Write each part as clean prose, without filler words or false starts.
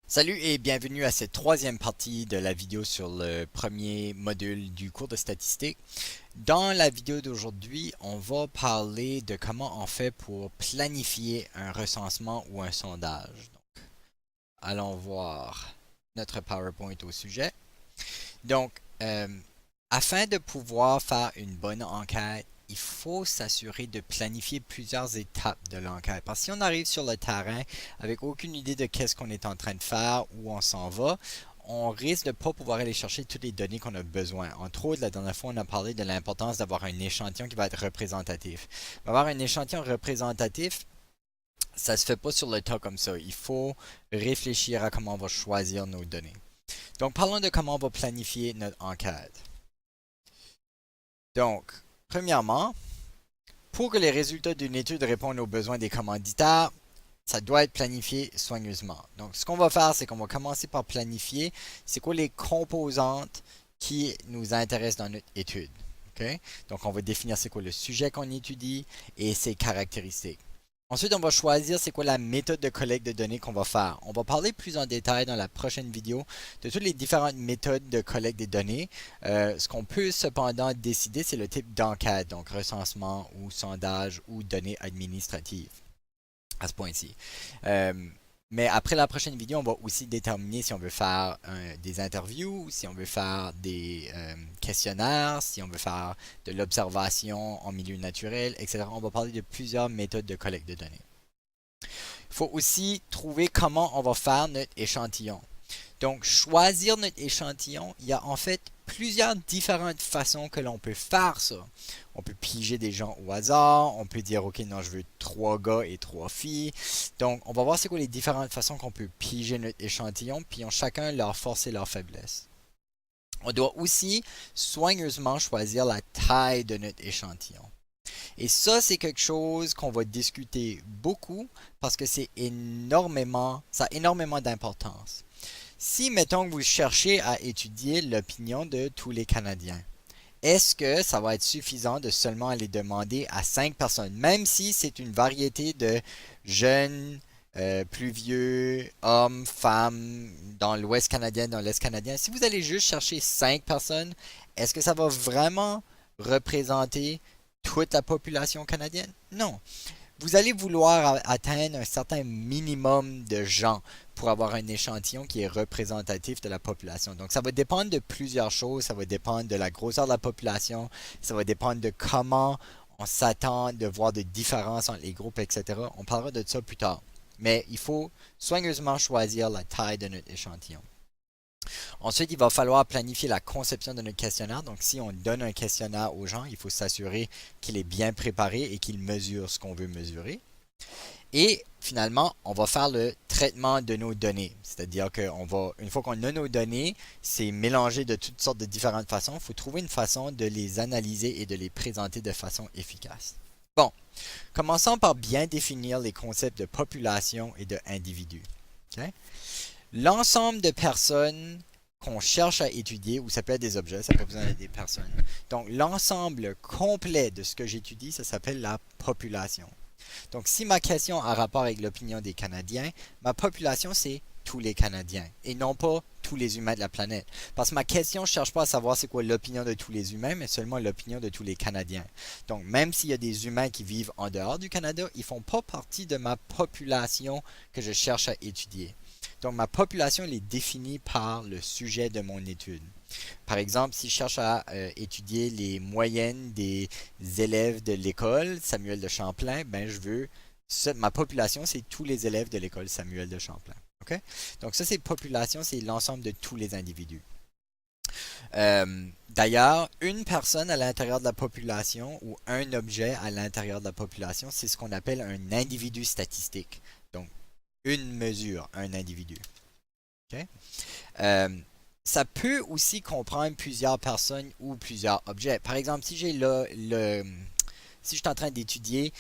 Salut et bienvenue à cette troisième partie de la vidéo sur le premier module du cours de statistique. Dans la vidéo d'aujourd'hui, on va parler de comment on fait pour planifier un recensement ou un sondage. Donc, allons voir notre PowerPoint au sujet. Donc, afin de pouvoir faire une bonne enquête, il faut s'assurer de planifier plusieurs étapes de l'enquête. Parce que si on arrive sur le terrain avec aucune idée de qu'est-ce qu'on est en train de faire, où on s'en va, on risque de ne pas pouvoir aller chercher toutes les données qu'on a besoin. Entre autres, la dernière fois, on a parlé de l'importance d'avoir un échantillon qui va être représentatif. Avoir un échantillon représentatif, ça se fait pas sur le tas comme ça. Il faut réfléchir à comment on va choisir nos données. Donc, parlons de comment on va planifier notre enquête. Donc, premièrement, pour que les résultats d'une étude répondent aux besoins des commanditaires, ça doit être planifié soigneusement. Donc, ce qu'on va faire, c'est qu'on va commencer par planifier c'est quoi les composantes qui nous intéressent dans notre étude. Okay? Donc, on va définir c'est quoi le sujet qu'on étudie et ses caractéristiques. Ensuite, on va choisir c'est quoi la méthode de collecte de données qu'on va faire. On va parler plus en détail dans la prochaine vidéo de toutes les différentes méthodes de collecte des données. Ce qu'on peut cependant décider, c'est le type d'enquête, donc recensement ou sondage ou données administratives à ce point-ci. Euh, mais après la prochaine vidéo, on va aussi déterminer si on veut faire des interviews, si on veut faire des questionnaires, si on veut faire de l'observation en milieu naturel, etc. On va parler de plusieurs méthodes de collecte de données. Il faut aussi trouver comment on va faire notre échantillon. Donc, choisir notre échantillon, il y a en fait plusieurs différentes façons que l'on peut faire ça. On peut piger des gens au hasard, on peut dire, ok, non, je veux 3 gars et 3 filles. Donc, on va voir c'est quoi les différentes façons qu'on peut piger notre échantillon, puis ont chacun leurs forces et leurs faiblesses. On doit aussi soigneusement choisir la taille de notre échantillon. Et ça, c'est quelque chose qu'on va discuter beaucoup parce que ça a énormément d'importance. Si, mettons que vous cherchez à étudier l'opinion de tous les Canadiens, est-ce que ça va être suffisant de seulement aller demander à 5 personnes, même si c'est une variété de jeunes, plus vieux, hommes, femmes, dans l'Ouest canadien, dans l'Est canadien, si vous allez juste chercher 5 personnes, est-ce que ça va vraiment représenter toute la population canadienne? Non. Vous allez vouloir atteindre un certain minimum de gens pour avoir un échantillon qui est représentatif de la population. Donc, ça va dépendre de plusieurs choses. Ça va dépendre de la grosseur de la population. Ça va dépendre de comment on s'attend de voir des différences entre les groupes, etc. On parlera de ça plus tard. Mais il faut soigneusement choisir la taille de notre échantillon. Ensuite, il va falloir planifier la conception de notre questionnaire. Donc, si on donne un questionnaire aux gens, il faut s'assurer qu'il est bien préparé et qu'il mesure ce qu'on veut mesurer. Et finalement, on va faire le traitement de nos données. C'est-à-dire une fois qu'on a nos données, c'est mélangé de toutes sortes de différentes façons. Il faut trouver une façon de les analyser et de les présenter de façon efficace. Bon, commençons par bien définir les concepts de population et de individu. Okay? L'ensemble de personnes qu'on cherche à étudier, ou ça peut être des objets, ça peut besoin d'être des personnes. Donc, l'ensemble complet de ce que j'étudie, ça s'appelle la population. Donc, si ma question a rapport avec l'opinion des Canadiens, ma population, c'est tous les Canadiens et non pas tous les humains de la planète. Parce que ma question ne cherche pas à savoir c'est quoi l'opinion de tous les humains, mais seulement l'opinion de tous les Canadiens. Donc, même s'il y a des humains qui vivent en dehors du Canada, ils ne font pas partie de ma population que je cherche à étudier. Donc, ma population elle est définie par le sujet de mon étude. Par exemple, si je cherche à étudier les moyennes des élèves de l'école Samuel de Champlain, ben je veux ma population, c'est tous les élèves de l'école Samuel de Champlain. Okay? Donc ça, c'est population, c'est l'ensemble de tous les individus. D'ailleurs, une personne à l'intérieur de la population ou un objet à l'intérieur de la population, c'est ce qu'on appelle un individu statistique. Donc, une mesure, un individu. Okay? Euh, Ça peut aussi comprendre plusieurs personnes ou plusieurs objets. Par exemple, si si je suis en train d'étudier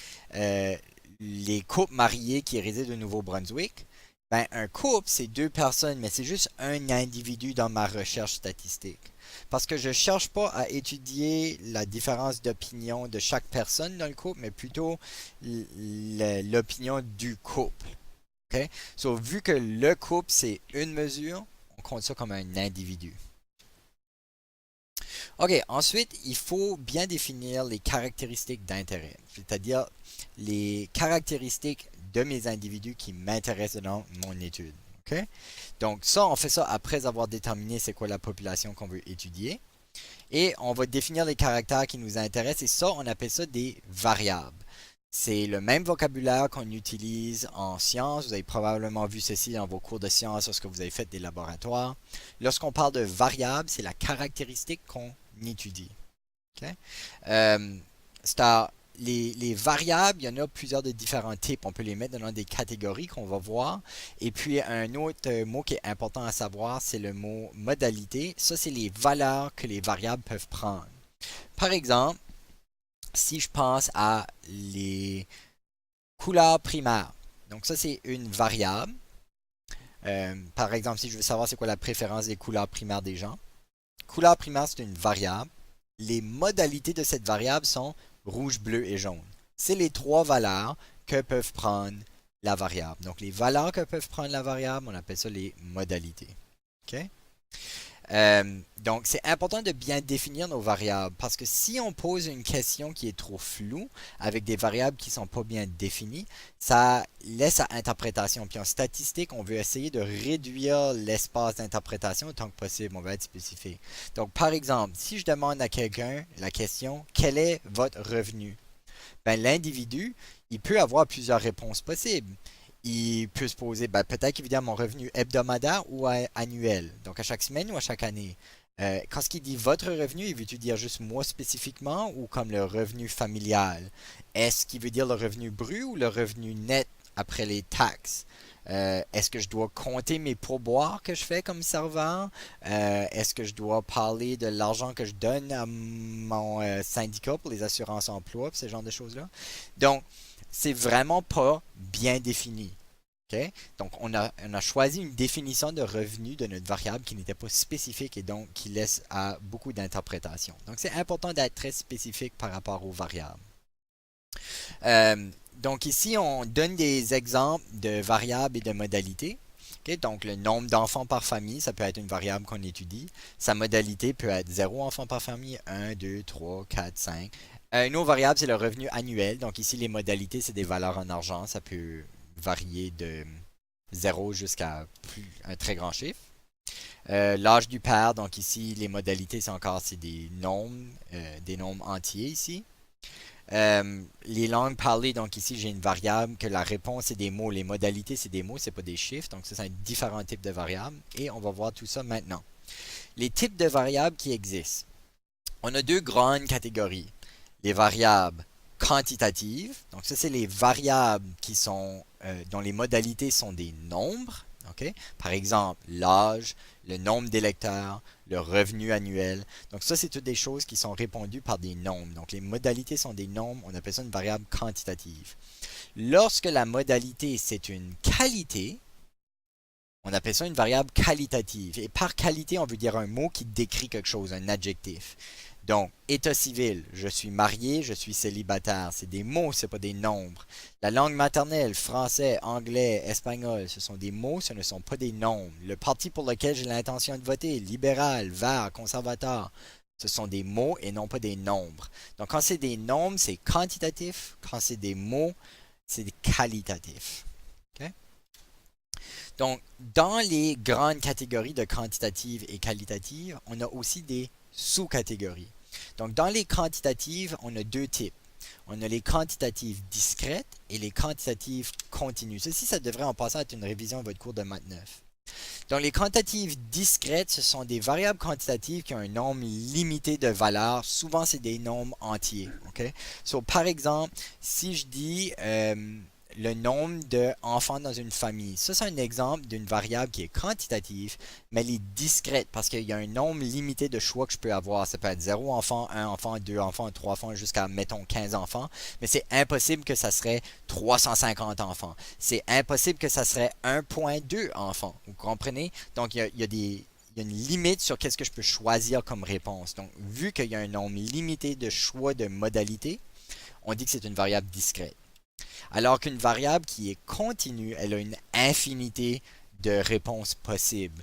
les couples mariés qui résident au Nouveau-Brunswick, ben un couple, c'est 2 personnes, mais c'est juste un individu dans ma recherche statistique. Parce que je ne cherche pas à étudier la différence d'opinion de chaque personne dans le couple, mais plutôt l'opinion du couple. OK? So, vu que le couple, c'est une mesure, on compte ça comme un individu. OK, ensuite, il faut bien définir les caractéristiques d'intérêt, c'est-à-dire les caractéristiques de mes individus qui m'intéressent dans mon étude. OK? Donc ça, on fait ça après avoir déterminé c'est quoi la population qu'on veut étudier. Et on va définir les caractères qui nous intéressent et ça, on appelle ça des variables. C'est le même vocabulaire qu'on utilise en sciences. Vous avez probablement vu ceci dans vos cours de sciences lorsque vous avez fait des laboratoires. Lorsqu'on parle de variables, c'est la caractéristique qu'on étudie. Okay? Euh, les variables, il y en a plusieurs de différents types. On peut les mettre dans des catégories qu'on va voir. Et puis, un autre mot qui est important à savoir, c'est le mot modalité. Ça, c'est les valeurs que les variables peuvent prendre. Par exemple, si je pense à les couleurs primaires. Donc ça, c'est une variable. Par exemple, si je veux savoir c'est quoi la préférence des couleurs primaires des gens. Couleur primaire, c'est une variable. Les modalités de cette variable sont rouge, bleu et jaune. C'est les trois valeurs que peuvent prendre la variable. Donc les valeurs que peuvent prendre la variable, on appelle ça les modalités. OK? Donc, c'est important de bien définir nos variables parce que si on pose une question qui est trop floue avec des variables qui ne sont pas bien définies, ça laisse à interprétation. Puis en statistique, on veut essayer de réduire l'espace d'interprétation autant que possible. On va être spécifique. Donc, par exemple, si je demande à quelqu'un la question quel est votre revenu? Ben, l'individu, il peut avoir plusieurs réponses possibles. Il peut se poser, ben, peut-être qu'il veut dire mon revenu hebdomadaire ou annuel, donc à chaque semaine ou à chaque année. Quand il dit votre revenu, il veut-tu dire juste moi spécifiquement ou comme le revenu familial? Est-ce qu'il veut dire le revenu brut ou le revenu net après les taxes? Est-ce que je dois compter mes pourboires que je fais comme serveur? Est-ce que je dois parler de l'argent que je donne à mon syndicat pour les assurances emploi, ce genre de choses-là? Donc, c'est vraiment pas bien défini. Okay? Donc, on a choisi une définition de revenu de notre variable qui n'était pas spécifique et donc qui laisse à beaucoup d'interprétations. Donc, c'est important d'être très spécifique par rapport aux variables. Donc, ici, on donne des exemples de variables et de modalités. Okay? Donc, le nombre d'enfants par famille, ça peut être une variable qu'on étudie. Sa modalité peut être 0 enfants par famille, 1, 2, 3, 4, 5. Une autre variable, c'est le revenu annuel. Donc, ici, les modalités, c'est des valeurs en argent. Ça peut varier de 0 jusqu'à un très grand chiffre. L'âge du père, donc ici, les modalités, c'est des nombres entiers ici. Les langues parlées, donc ici, j'ai une variable que la réponse, c'est des mots. Les modalités, c'est des mots, c'est pas des chiffres. Donc, ça, c'est un différent type de variables. Et on va voir tout ça maintenant. Les types de variables qui existent. On a deux grandes catégories. Les variables quantitatives. Donc, ça, c'est les variables dont les modalités sont des nombres. Okay? Par exemple, l'âge, le nombre d'électeurs, le revenu annuel. Donc, ça, c'est toutes des choses qui sont répondues par des nombres. Donc, les modalités sont des nombres. On appelle ça une variable quantitative. Lorsque la modalité, c'est une qualité, on appelle ça une variable qualitative. Et par qualité, on veut dire un mot qui décrit quelque chose, un adjectif. Donc, état civil, je suis marié, je suis célibataire. C'est des mots, ce n'est pas des nombres. La langue maternelle, français, anglais, espagnol, ce sont des mots, ce ne sont pas des nombres. Le parti pour lequel j'ai l'intention de voter, libéral, vert, conservateur, ce sont des mots et non pas des nombres. Donc, quand c'est des nombres, c'est quantitatif. Quand c'est des mots, c'est qualitatif. Okay? Donc, dans les grandes catégories de quantitative et qualitative, on a aussi des sous-catégories. Donc, dans les quantitatives, on a deux types. On a les quantitatives discrètes et les quantitatives continues. Ceci, ça devrait en passant être une révision de votre cours de maths 9. Donc, les quantitatives discrètes, ce sont des variables quantitatives qui ont un nombre limité de valeurs. Souvent, c'est des nombres entiers. Okay? So, par exemple, si je dis le nombre d'enfants dans une famille. Ça, c'est un exemple d'une variable qui est quantitative, mais elle est discrète parce qu'il y a un nombre limité de choix que je peux avoir. Ça peut être 0 enfant, 1 enfant, 2 enfants, 3 enfants, jusqu'à, mettons, 15 enfants. Mais c'est impossible que ça serait 350 enfants. C'est impossible que ça serait 1,2 enfants. Vous comprenez? Donc, il y a une limite sur qu'est-ce que je peux choisir comme réponse. Donc, vu qu'il y a un nombre limité de choix de modalités, on dit que c'est une variable discrète. Alors qu'une variable qui est continue, elle a une infinité de réponses possibles.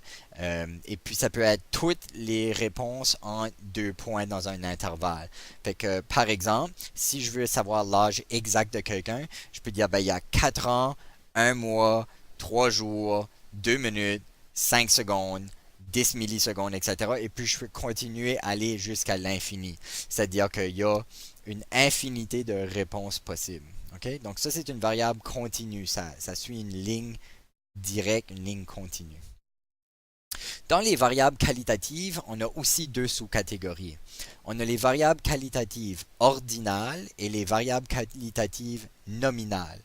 Et puis ça peut être toutes les réponses en 2 points dans un intervalle. Fait que par exemple, si je veux savoir l'âge exact de quelqu'un, je peux dire ben, il y a 4 ans, 1 mois, 3 jours, 2 minutes, 5 secondes, 10 millisecondes, etc. Et puis je peux continuer à aller jusqu'à l'infini. C'est-à-dire qu'il y a une infinité de réponses possibles. Okay? Donc ça, c'est une variable continue. Ça suit une ligne directe, une ligne continue. Dans les variables qualitatives, on a aussi deux sous-catégories. On a les variables qualitatives ordinales et les variables qualitatives nominales.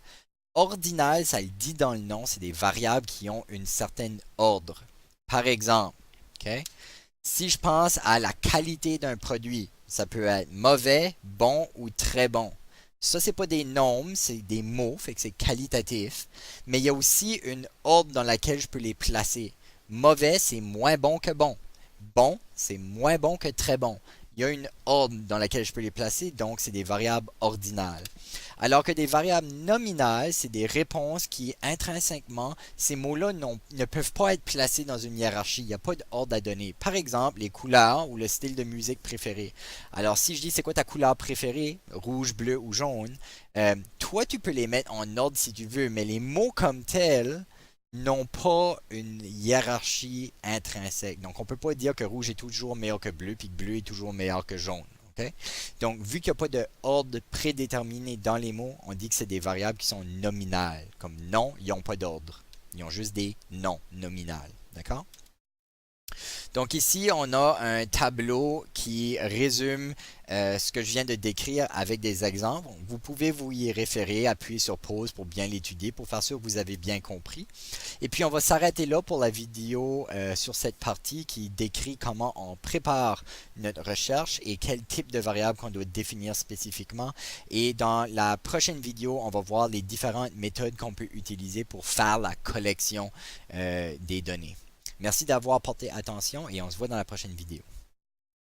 Ordinales, ça le dit dans le nom, c'est des variables qui ont une certaine ordre. Par exemple, okay, si je pense à la qualité d'un produit, ça peut être mauvais, bon ou très bon. Ça, c'est pas des nombres, c'est des mots, fait que c'est qualitatif. Mais il y a aussi une ordre dans laquelle je peux les placer. Mauvais, c'est moins bon que bon. Bon, c'est moins bon que très bon. Il y a une ordre dans laquelle je peux les placer, donc c'est des variables ordinales. Alors que des variables nominales, c'est des réponses qui, intrinsèquement, ces mots-là ne peuvent pas être placés dans une hiérarchie. Il n'y a pas d'ordre à donner. Par exemple, les couleurs ou le style de musique préféré. Alors, si je dis c'est quoi ta couleur préférée, rouge, bleu ou jaune, toi, tu peux les mettre en ordre si tu veux, mais les mots comme tels n'ont pas une hiérarchie intrinsèque. Donc, on ne peut pas dire que rouge est toujours meilleur que bleu, puis que bleu est toujours meilleur que jaune. Okay? Donc, vu qu'il n'y a pas d'ordre prédéterminé dans les mots, on dit que c'est des variables qui sont nominales. Comme non, ils n'ont pas d'ordre. Ils ont juste des noms nominales. D'accord? Donc ici, on a un tableau qui résume ce que je viens de décrire avec des exemples. Vous pouvez vous y référer, appuyer sur pause pour bien l'étudier, pour faire sûr que vous avez bien compris. Et puis on va s'arrêter là pour la vidéo sur cette partie qui décrit comment on prépare notre recherche et quel type de variable qu'on doit définir spécifiquement. Et dans la prochaine vidéo, on va voir les différentes méthodes qu'on peut utiliser pour faire la collection des données. Merci d'avoir porté attention et on se voit dans la prochaine vidéo.